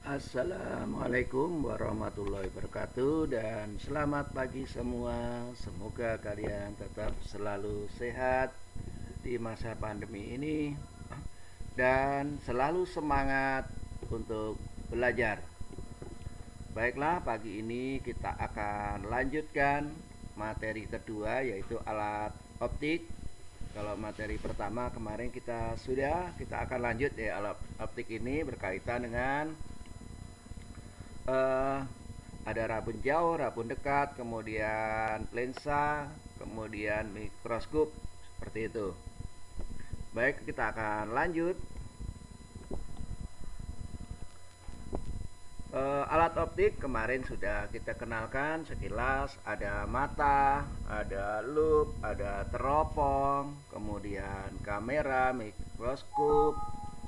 Assalamualaikum warahmatullahi wabarakatuh dan selamat pagi semua. Semoga kalian tetap selalu sehat di masa pandemi ini dan selalu semangat untuk belajar. Baiklah, pagi ini kita akan lanjutkan materi kedua, yaitu alat optik. Kalau materi pertama kemarin kita akan lanjut ya. Alat optik ini berkaitan dengan ada rabun jauh, rabun dekat, kemudian lensa, kemudian mikroskop, seperti itu. Baik, kita akan lanjut. Alat optik kemarin sudah kita kenalkan sekilas. Ada mata, ada loop, ada teropong, kemudian kamera, mikroskop,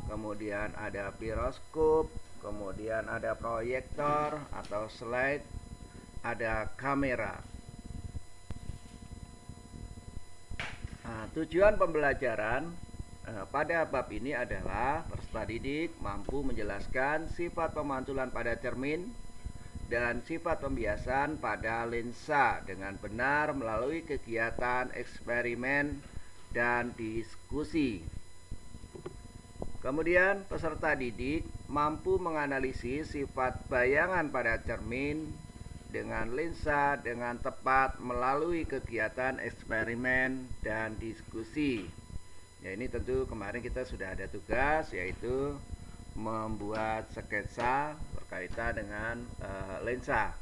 kemudian ada piroskop, kemudian ada proyektor atau slide, ada kamera. Tujuan pembelajaran pada bab ini adalah peserta didik mampu menjelaskan sifat pemantulan pada cermin dan sifat pembiasan pada lensa dengan benar melalui kegiatan eksperimen dan diskusi. Kemudian peserta didik mampu menganalisis sifat bayangan pada cermin dengan lensa dengan tepat melalui kegiatan eksperimen dan diskusi. Ya, ini tentu kemarin kita sudah ada tugas, yaitu membuat sketsa berkaitan dengan lensa.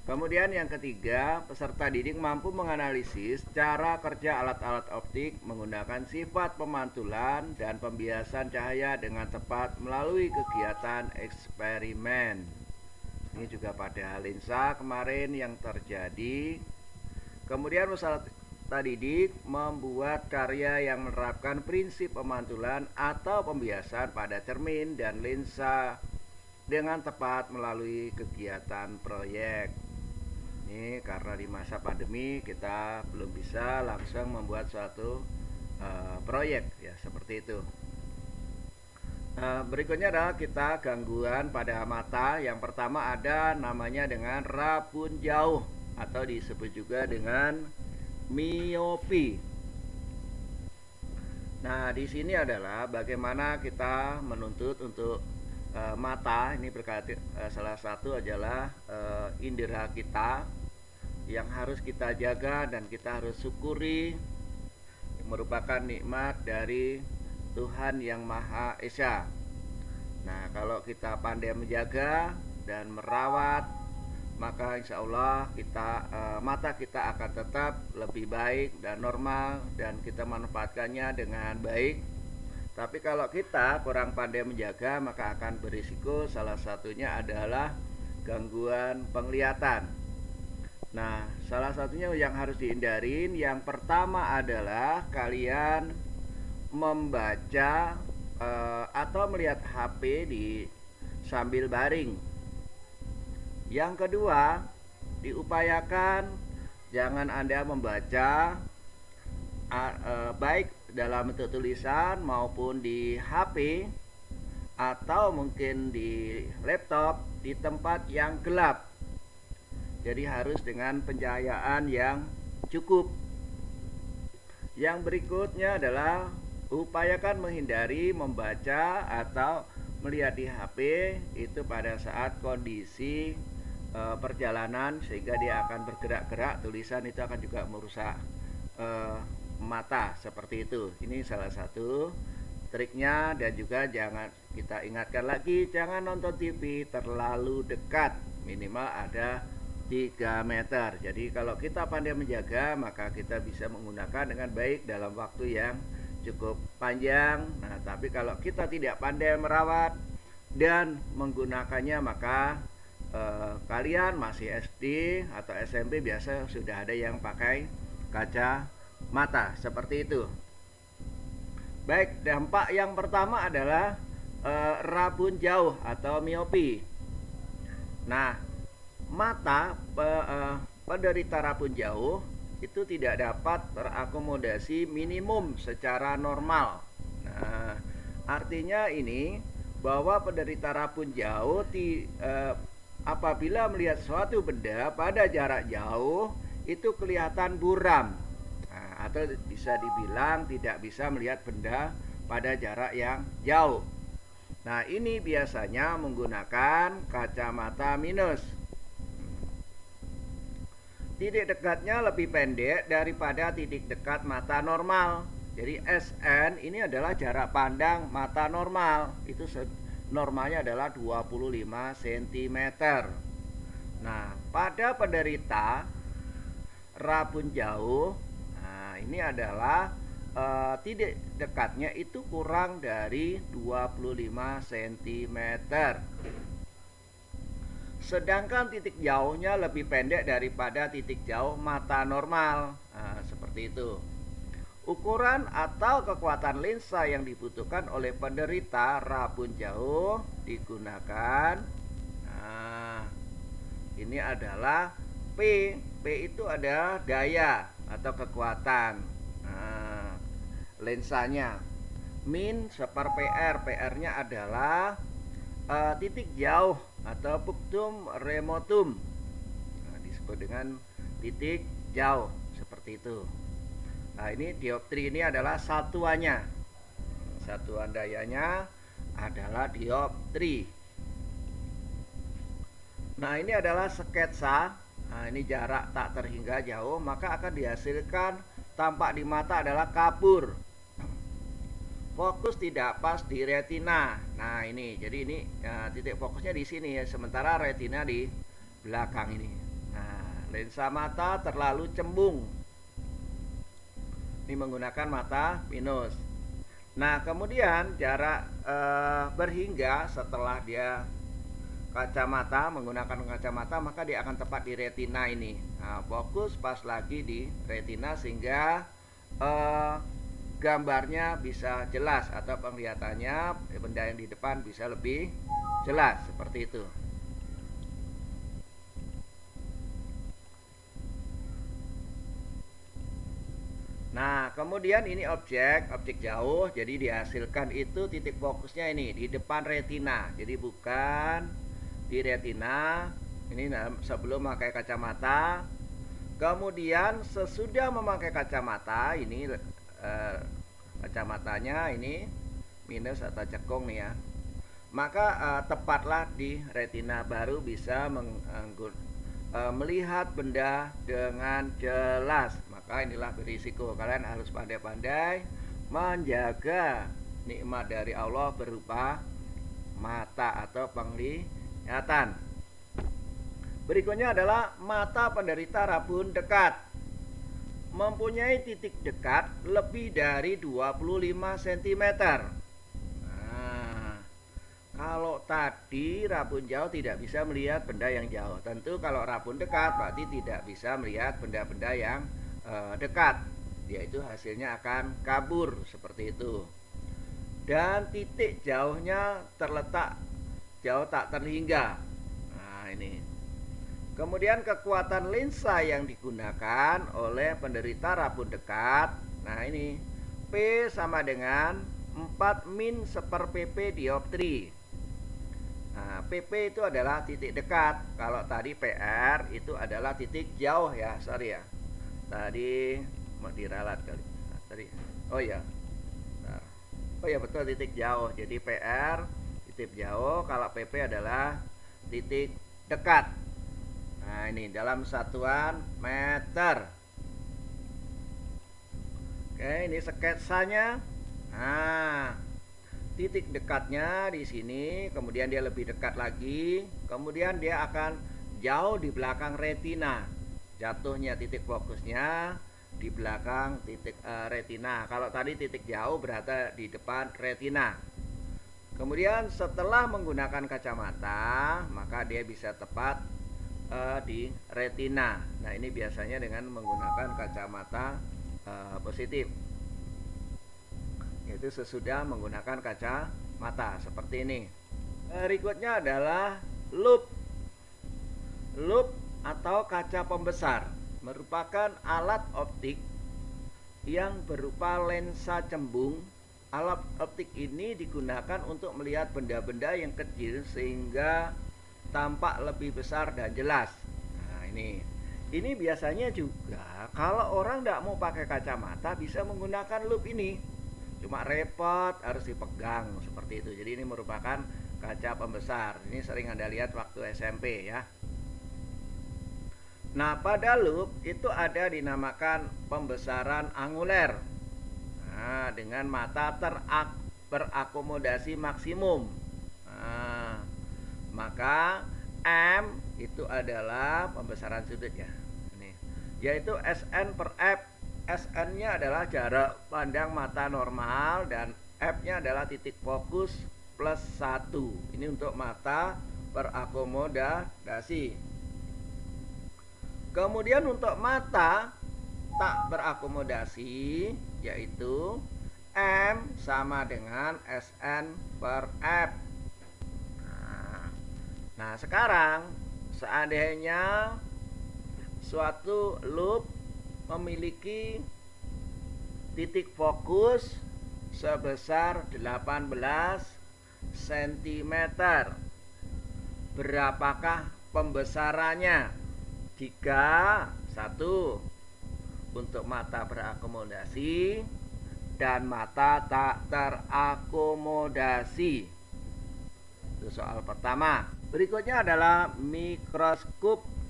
Kemudian yang ketiga, peserta didik mampu menganalisis cara kerja alat-alat optik menggunakan sifat pemantulan dan pembiasan cahaya dengan tepat melalui kegiatan eksperimen. Ini juga pada lensa kemarin yang terjadi. Kemudian peserta didik membuat karya yang menerapkan prinsip pemantulan atau pembiasan pada cermin dan lensa dengan tepat melalui kegiatan proyek. Ini karena di masa pandemi kita belum bisa langsung membuat suatu proyek, ya seperti itu. Berikutnya adalah kita gangguan pada mata. Yang pertama ada namanya dengan rabun jauh atau disebut juga dengan miopi. Nah, di sini adalah bagaimana kita menuntut untuk mata. Ini berkaitan salah satu adalah indera kita yang harus kita jaga dan kita harus syukuri, merupakan nikmat dari Tuhan yang Maha Esa. Nah, kalau kita pandai menjaga dan merawat, maka insya Allah mata kita akan tetap lebih baik dan normal dan kita manfaatkannya dengan baik. Tapi kalau kita kurang pandai menjaga, maka akan berisiko salah satunya adalah gangguan penglihatan. Nah, salah satunya yang harus dihindarin, yang pertama adalah kalian membaca atau melihat HP sambil baring. Yang kedua, diupayakan jangan Anda membaca baik dalam bentuk tulisan maupun di HP atau mungkin di laptop di tempat yang gelap. Jadi harus dengan pencahayaan yang cukup. Yang berikutnya adalah upayakan menghindari membaca atau melihat di HP itu pada saat kondisi perjalanan, sehingga dia akan bergerak-gerak, tulisan itu akan juga merusak mata, seperti itu. Ini salah satu triknya. Dan juga jangan, kita ingatkan lagi, jangan nonton TV terlalu dekat, minimal ada 3 meter. Jadi kalau kita pandai menjaga, maka kita bisa menggunakan dengan baik dalam waktu yang cukup panjang. Nah, tapi kalau kita tidak pandai merawat dan menggunakannya, maka kalian masih SD atau SMP biasa sudah ada yang pakai kaca mata, seperti itu. Baik, dampak yang pertama adalah rabun jauh atau miopi. Nah, mata penderita rabun jauh itu tidak dapat terakomodasi minimum secara normal. Nah, artinya ini bahwa penderita rabun jauh apabila melihat suatu benda pada jarak jauh itu kelihatan buram. Nah, atau bisa dibilang tidak bisa melihat benda pada jarak yang jauh. Nah, ini biasanya menggunakan kacamata minus. Titik dekatnya lebih pendek daripada titik dekat mata normal. Jadi SN ini adalah jarak pandang mata normal. Itu normalnya adalah 25 cm. Nah, pada penderita rabun jauh, nah ini adalah titik dekatnya itu kurang dari 25 cm. Sedangkan titik jauhnya lebih pendek daripada titik jauh mata normal. Nah, seperti itu. Ukuran atau kekuatan lensa yang dibutuhkan oleh penderita rabun jauh digunakan. Nah, ini adalah P. P itu ada daya atau kekuatan. Nah, lensanya. Min seper PR. PR-nya adalah titik jauh atau punctum remotum. Nah, disebut dengan titik jauh seperti itu. Nah, ini dioptri ini adalah satuannya. Satuan dayanya adalah dioptri. Nah, ini adalah sketsa. Nah, ini jarak tak terhingga jauh, maka akan dihasilkan tampak di mata adalah kabur. Fokus tidak pas di retina. Nah, ini jadi ini titik fokusnya di sini ya, sementara retina di belakang ini. Nah, lensa mata terlalu cembung. Ini menggunakan mata minus. Nah, kemudian jarak berhingga setelah dia kacamata, menggunakan kacamata, maka dia akan tepat di retina ini. Nah, fokus pas lagi di retina sehingga gambarnya bisa jelas atau penglihatannya benda yang di depan bisa lebih jelas seperti itu. Nah, kemudian ini objek jauh, jadi dihasilkan itu titik fokusnya ini di depan retina. Jadi bukan di retina, ini sebelum memakai kacamata. Kemudian sesudah memakai kacamata, ini kacamatanya ini minus atau cekung nih ya. Maka tepatlah di retina, baru bisa melihat benda dengan jelas. Maka inilah berisiko. Kalian harus pandai-pandai menjaga nikmat dari Allah berupa mata atau penglihatan. Berikutnya adalah mata penderita rabun dekat. Mempunyai titik dekat lebih dari 25 cm. Nah, kalau tadi rabun jauh tidak bisa melihat benda yang jauh. Tentu kalau rabun dekat berarti tidak bisa melihat benda-benda yang dekat. Yaitu hasilnya akan kabur seperti itu. Dan titik jauhnya terletak jauh tak terhingga. Nah, ini. Kemudian kekuatan lensa yang digunakan oleh penderita rabun dekat. Nah, ini P sama dengan 4 min seper PP dioptri. Nah, PP itu adalah titik dekat. Kalau tadi PR itu adalah titik jauh ya, sorry ya. Tadi mau diralat kali. Nah, tadi. Oh ya. Nah, oh ya betul, titik jauh. Jadi PR titik jauh, kalau PP adalah titik dekat. Nah, ini dalam satuan meter. Oke, ini sketsanya. Nah, titik dekatnya di sini, kemudian dia lebih dekat lagi, kemudian dia akan jauh di belakang retina. Jatuhnya titik fokusnya di belakang titik retina. Kalau tadi titik jauh berada di depan retina. Kemudian setelah menggunakan kacamata, maka dia bisa tepat di retina. Nah, ini biasanya dengan menggunakan kacamata positif, yaitu sesudah menggunakan kacamata seperti ini. Berikutnya adalah loop. Loop atau kaca pembesar merupakan alat optik yang berupa lensa cembung Alat optik ini digunakan untuk melihat benda-benda yang kecil sehingga tampak lebih besar dan jelas. Nah, ini biasanya juga kalau orang tidak mau pakai kacamata bisa menggunakan lup ini. Cuma repot, harus dipegang seperti itu. Jadi ini merupakan kaca pembesar. Ini sering Anda lihat waktu SMP ya. Nah, pada lup itu ada dinamakan pembesaran anguler. Nah, dengan mata berakomodasi maksimum. Nah, maka M itu adalah pembesaran sudut ya. Ini yaitu SN per F. SN-nya adalah jarak pandang mata normal dan F-nya adalah titik fokus plus 1. Ini untuk mata berakomodasi. Kemudian untuk mata tak berakomodasi yaitu M sama dengan SN per F. Nah, sekarang seandainya suatu loop memiliki titik fokus sebesar 18 cm. Berapakah pembesarannya? Jika 1 untuk mata berakomodasi dan mata tak terakomodasi. Itu soal pertama. Berikutnya adalah mikroskop.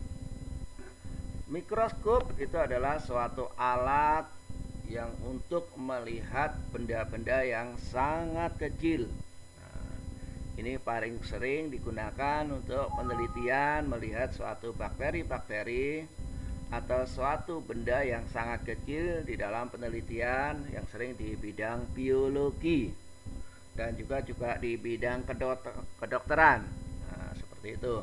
Mikroskop itu adalah suatu alat yang untuk melihat benda-benda yang sangat kecil. Nah, ini paling sering digunakan untuk penelitian melihat suatu bakteri-bakteri atau suatu benda yang sangat kecil di dalam penelitian yang sering di bidang biologi dan juga di bidang kedokteran. Nah, seperti itu.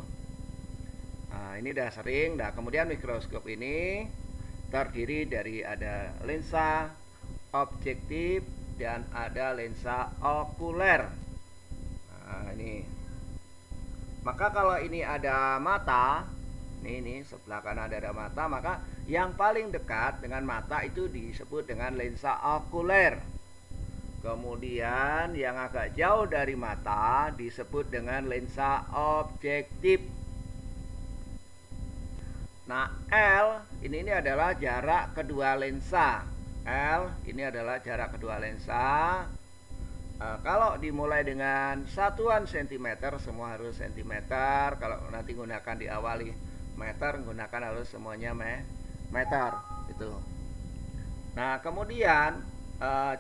Nah, ini udah sering. Nah, kemudian mikroskop ini terdiri dari ada lensa objektif dan ada lensa okuler. Nah, ini. Maka kalau ini ada mata, ini sebelah kanan ada mata, maka yang paling dekat dengan mata itu disebut dengan lensa okuler. Kemudian yang agak jauh dari mata disebut dengan lensa objektif. Nah, L ini adalah jarak kedua lensa. L ini adalah jarak kedua lensa. Kalau dimulai dengan satuan cm, semua harus cm. Kalau nanti gunakan diawali meter, gunakan harus semuanya meter itu. Nah, kemudian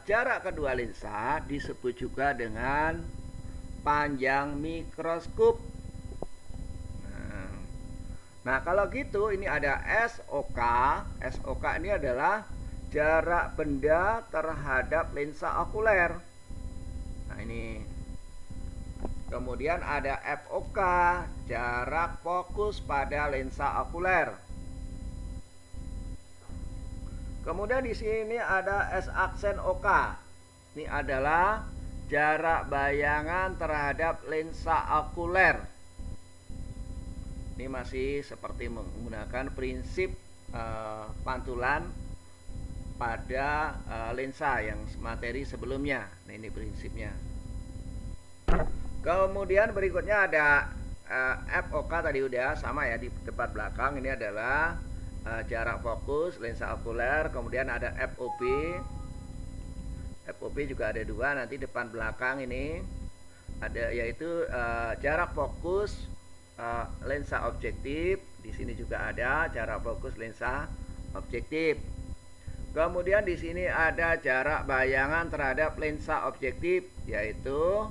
jarak kedua lensa disebut juga dengan panjang mikroskop. Nah, kalau gitu ini ada SOK. SOK ini adalah jarak benda terhadap lensa okuler. Nah, ini. Kemudian ada FOK, jarak fokus pada lensa okuler. Kemudian di sini ada S aksen OK. Ini adalah jarak bayangan terhadap lensa okuler. Ini masih seperti menggunakan prinsip pantulan pada lensa yang materi sebelumnya. Nah, ini prinsipnya. Kemudian berikutnya ada FOK tadi udah sama ya di depan belakang. Ini adalah jarak fokus lensa okuler. Kemudian ada FOB. FOB juga ada dua, nanti depan belakang ini ada, yaitu jarak fokus lensa objektif. Di sini juga ada jarak fokus lensa objektif. Kemudian di sini ada jarak bayangan terhadap lensa objektif, yaitu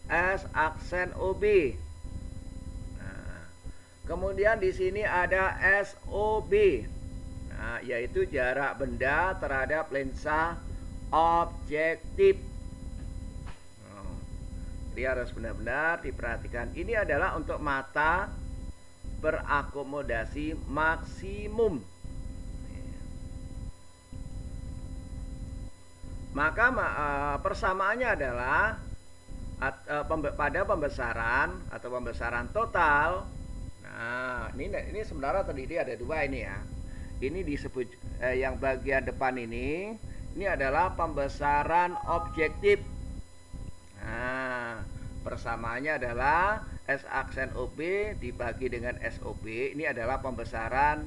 S aksen OB. Nah, kemudian di sini ada SOB. Nah, yaitu jarak benda terhadap lensa objektif. Jadi harus benar-benar diperhatikan. Ini adalah untuk mata berakomodasi maksimum. Maka persamaannya adalah pada pembesaran atau pembesaran total. Nah, ini sebenarnya terdiri ada dua ini ya. Ini disebut yang bagian depan ini ini adalah pembesaran objektif. Nah, persamaannya adalah S aksen OB dibagi dengan SOB. Ini adalah pembesaran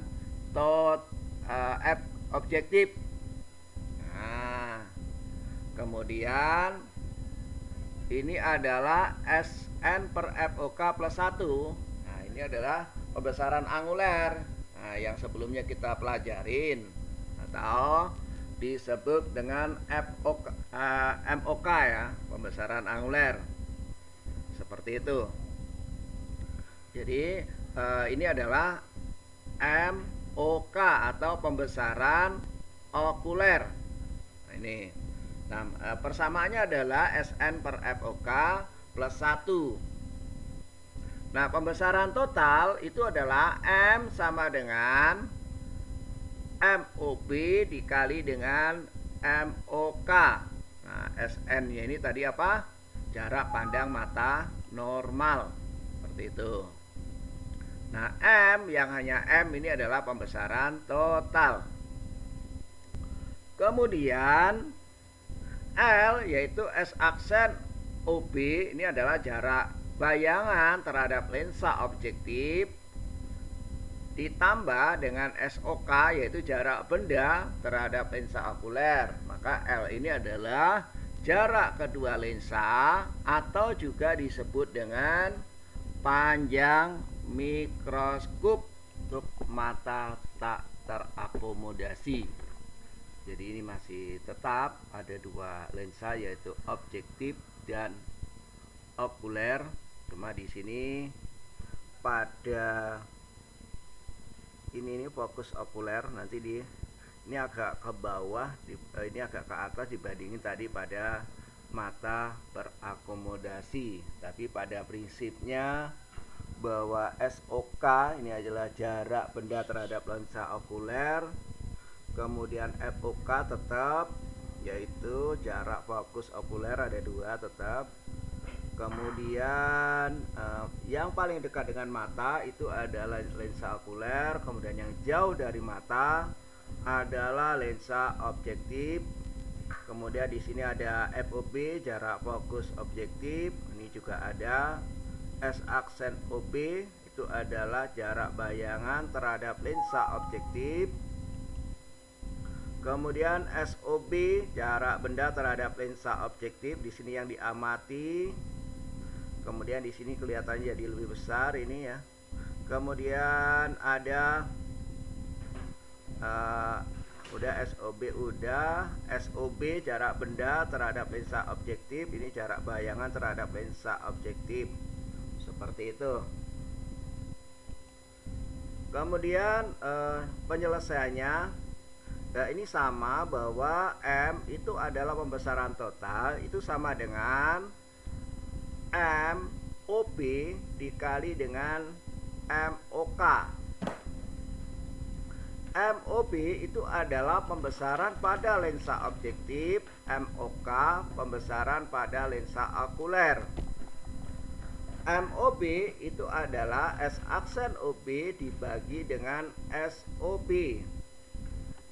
F objektif. Nah, kemudian ini adalah SN per FOK plus 1. Nah, ini adalah pembesaran anguler. Nah, yang sebelumnya kita pelajarin atau disebut dengan MOK ya, pembesaran anguler. Seperti itu. Jadi ini adalah MOK atau pembesaran okuler. Nah, ini. Nah, persamaannya adalah SN per FOK plus 1. Nah, pembesaran total itu adalah M sama dengan MOB dikali dengan MOK. Nah, SN-nya ini tadi apa? Jarak pandang mata normal. Seperti itu. Nah, M yang hanya M ini adalah pembesaran total. Kemudian L yaitu S aksen OB ini adalah jarak bayangan terhadap lensa objektif ditambah dengan SOK yaitu jarak benda terhadap lensa okuler. Maka L ini adalah jarak kedua lensa atau juga disebut dengan panjang mikroskop untuk mata tak terakomodasi. Jadi ini masih tetap ada dua lensa yaitu objektif dan okuler. Cuma di sini pada ini fokus okuler, nanti ini agak ke bawah, ini agak ke atas dibandingin tadi pada mata berakomodasi. Tapi pada prinsipnya bahwa SOK ini adalah jarak benda terhadap lensa okuler. Kemudian FOK tetap, yaitu jarak fokus okuler ada dua tetap. Kemudian yang paling dekat dengan mata itu adalah lensa okuler. Kemudian yang jauh dari mata adalah lensa objektif. Kemudian di sini ada FOB, jarak fokus objektif. Ini juga ada S aksen OB, itu adalah jarak bayangan terhadap lensa objektif. Kemudian SOB, jarak benda terhadap lensa objektif. Di sini yang diamati. Kemudian di sini kelihatannya jadi lebih besar ini ya. Kemudian ada udah SOB, udah SOB jarak benda terhadap lensa objektif. Ini jarak bayangan terhadap lensa objektif. Seperti itu. Kemudian penyelesaiannya ini sama, bahwa M itu adalah pembesaran total, itu sama dengan MOB dikali dengan MOK. MOB itu adalah pembesaran pada lensa objektif, MOK pembesaran pada lensa okuler. MOB itu adalah S aksen OB dibagi dengan SOB.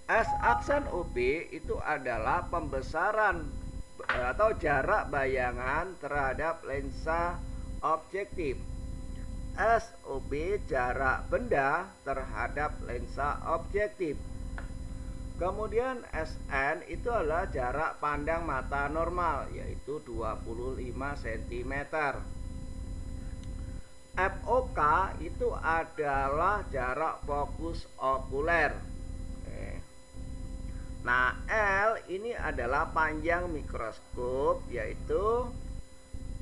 S aksen OB itu adalah pembesaran atau jarak bayangan terhadap lensa objektif. SOB jarak benda terhadap lensa objektif. Kemudian SN itu adalah jarak pandang mata normal, yaitu 25 cm. FOK itu adalah jarak fokus okuler. Nah, L ini adalah panjang mikroskop, yaitu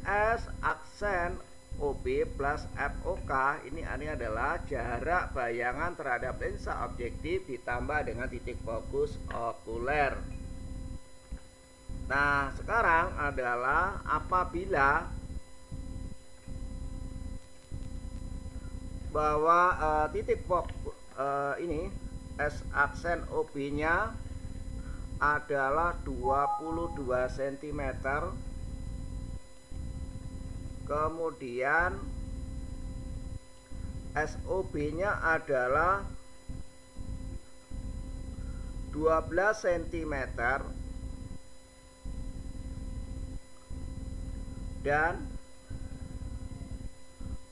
S aksen OB plus FOK. Ini adalah jarak bayangan terhadap lensa objektif ditambah dengan titik fokus okuler. Nah, sekarang adalah apabila bahwa titik fokus ini S aksen OB-nya adalah 22 cm. Kemudian SOB-nya adalah 12 cm. dan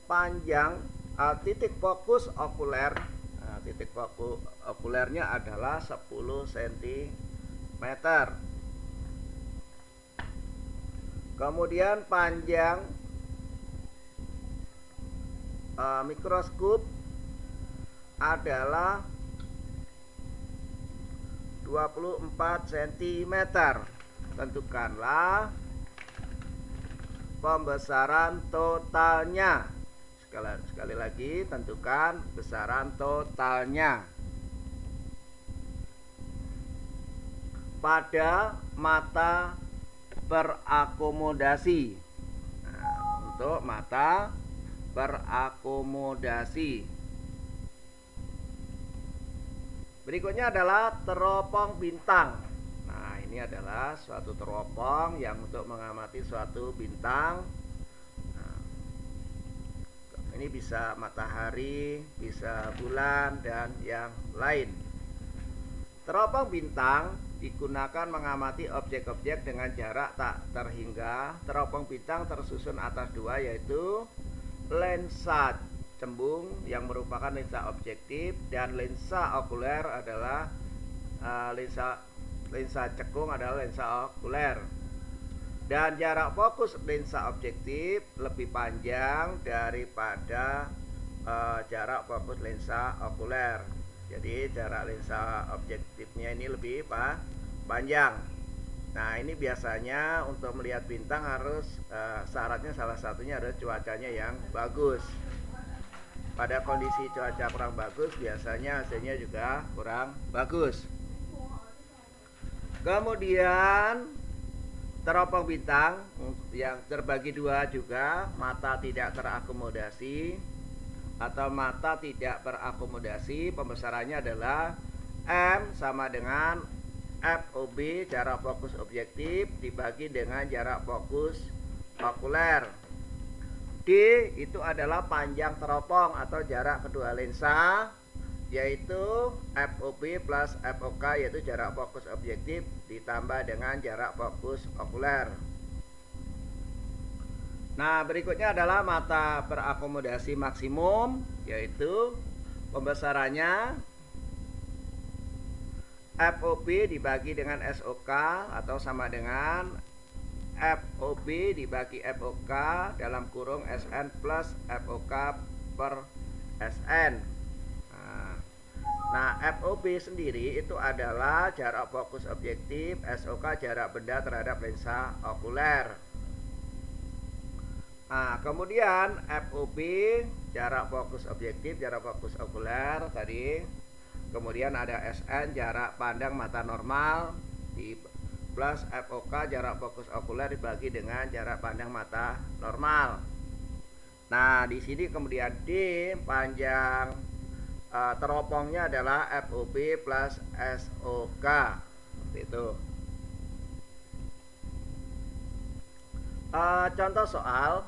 panjang titik fokus okuler. Nah, titik fokus okulernya adalah 10 cm. Kemudian panjang mikroskop adalah 24 cm. Tentukanlah pembesaran totalnya. Sekali lagi, tentukan besaran totalnya pada mata berakomodasi. Nah, untuk mata berakomodasi. Berikutnya adalah teropong bintang. Nah, ini adalah suatu teropong yang untuk mengamati suatu bintang. Nah, ini bisa matahari, bisa bulan, dan yang lain. Teropong bintang digunakan mengamati objek-objek dengan jarak tak terhingga. Teropong bintang tersusun atas dua, yaitu lensa cembung yang merupakan lensa objektif dan lensa okuler adalah lensa cekung adalah lensa okuler. Dan jarak fokus lensa objektif lebih panjang daripada jarak fokus lensa okuler. Jadi jarak lensa objektifnya ini lebih panjang. Nah, ini biasanya untuk melihat bintang harus syaratnya salah satunya adalah cuacanya yang bagus. Pada kondisi cuaca kurang bagus, biasanya hasilnya juga kurang bagus. Kemudian teropong bintang yang terbagi dua juga, mata tidak terakomodasi atau mata tidak berakomodasi. Pembesarannya adalah M sama dengan FOB, jarak fokus objektif, dibagi dengan jarak fokus okuler. D itu adalah panjang teropong atau jarak kedua lensa, yaitu FOB plus FOK, yaitu jarak fokus objektif ditambah dengan jarak fokus okuler. Nah, berikutnya adalah mata berakomodasi maksimum, yaitu pembesarannya FOB dibagi dengan SOK atau sama dengan FOB dibagi FOK dalam kurung SN plus FOK per SN. Nah, FOB sendiri itu adalah jarak fokus objektif, SOK jarak benda terhadap lensa okuler. Nah, kemudian FOB jarak fokus objektif, jarak fokus okuler tadi. Kemudian ada SN jarak pandang mata normal di plus FOK jarak fokus okuler dibagi dengan jarak pandang mata normal. Nah, di sini kemudian D panjang teropongnya adalah FOB plus SOK. Seperti itu. Contoh soal.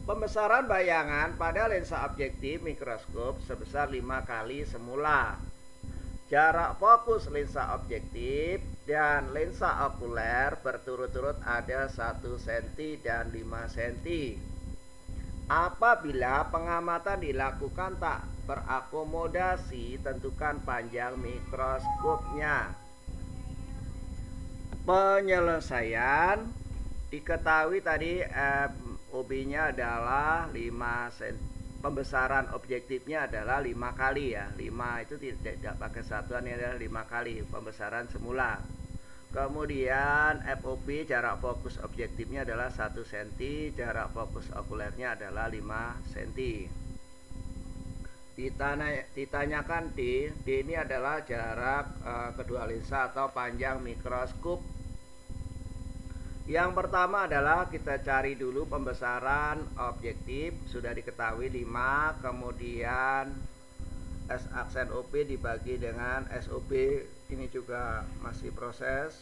Pembesaran bayangan pada lensa objektif mikroskop sebesar 5 kali semula. Jarak fokus lensa objektif dan lensa okuler berturut-turut ada 1 cm dan 5 cm. Apabila pengamatan dilakukan tak berakomodasi, tentukan panjang mikroskopnya. Penyelesaian diketahui tadi OB-nya adalah 5 cm. Pembesaran objektifnya adalah 5 kali ya. 5 itu tidak pakai satuan, ini adalah 5 kali pembesaran semula. Kemudian FOB jarak fokus objektifnya adalah 1 cm, jarak fokus okulernya adalah 5 cm. Ditanyakan D ini adalah jarak kedua lensa atau panjang mikroskop. Yang pertama adalah kita cari dulu pembesaran objektif, sudah diketahui 5, kemudian S aksen OP dibagi dengan SOB, ini juga masih proses,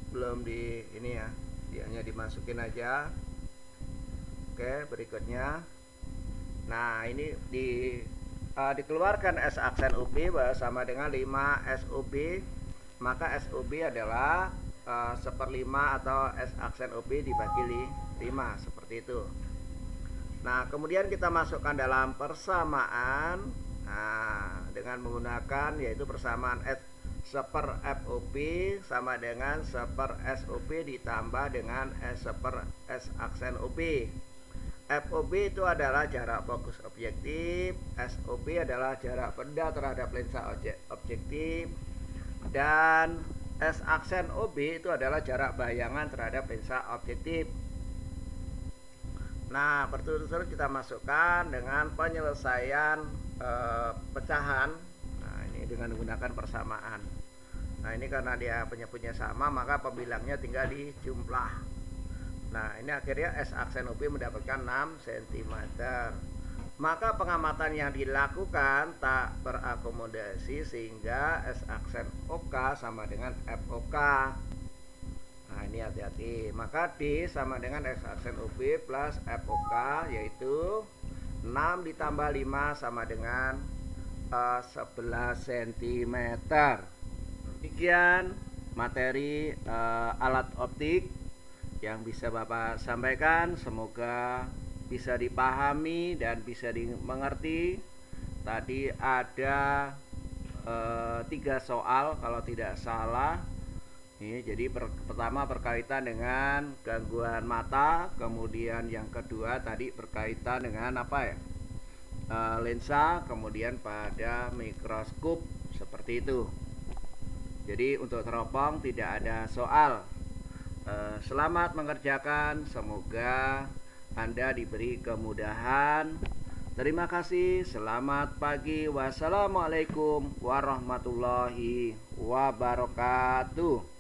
belum di ini ya, dia hanya dimasukin aja. Oke, berikutnya. Nah, ini dikeluarkan S aksen OB sama dengan 5 SOB, maka SOB adalah 1/5 atau S aksen OP dibagi 5 seperti itu. Nah, kemudian kita masukkan dalam persamaan. Nah, dengan menggunakan yaitu persamaan S seper FOP sama dengan seper SOP ditambah dengan S seper S aksen OP. FOP itu adalah jarak fokus objektif, SOP adalah jarak benda terhadap lensa objektif, dan S aksen OB itu adalah jarak bayangan terhadap lensa objektif. Nah, berturut-turut kita masukkan dengan penyelesaian pecahan. Nah, ini dengan menggunakan persamaan. Nah, ini karena dia penyebutnya sama, maka pembilangnya tinggal dijumlah. Nah, ini akhirnya S aksen OB mendapatkan 6 cm. Maka pengamatan yang dilakukan tak berakomodasi sehingga S aksen OK sama dengan FOK. Nah, ini hati-hati. Maka D sama dengan S aksen OB plus FOK, yaitu 6 ditambah 5 sama dengan 11 cm. Demikian materi alat optik yang bisa Bapak sampaikan. Semoga bisa dipahami dan bisa dimengerti. Tadi ada 3 soal kalau tidak salah. Ini jadi pertama berkaitan dengan gangguan mata, kemudian yang kedua tadi berkaitan dengan apa ya, lensa, kemudian pada mikroskop seperti itu. Jadi untuk teropong tidak ada soal. Selamat mengerjakan, semoga Anda diberi kemudahan. Terima kasih, selamat pagi. Wassalamualaikum warahmatullahi wabarakatuh.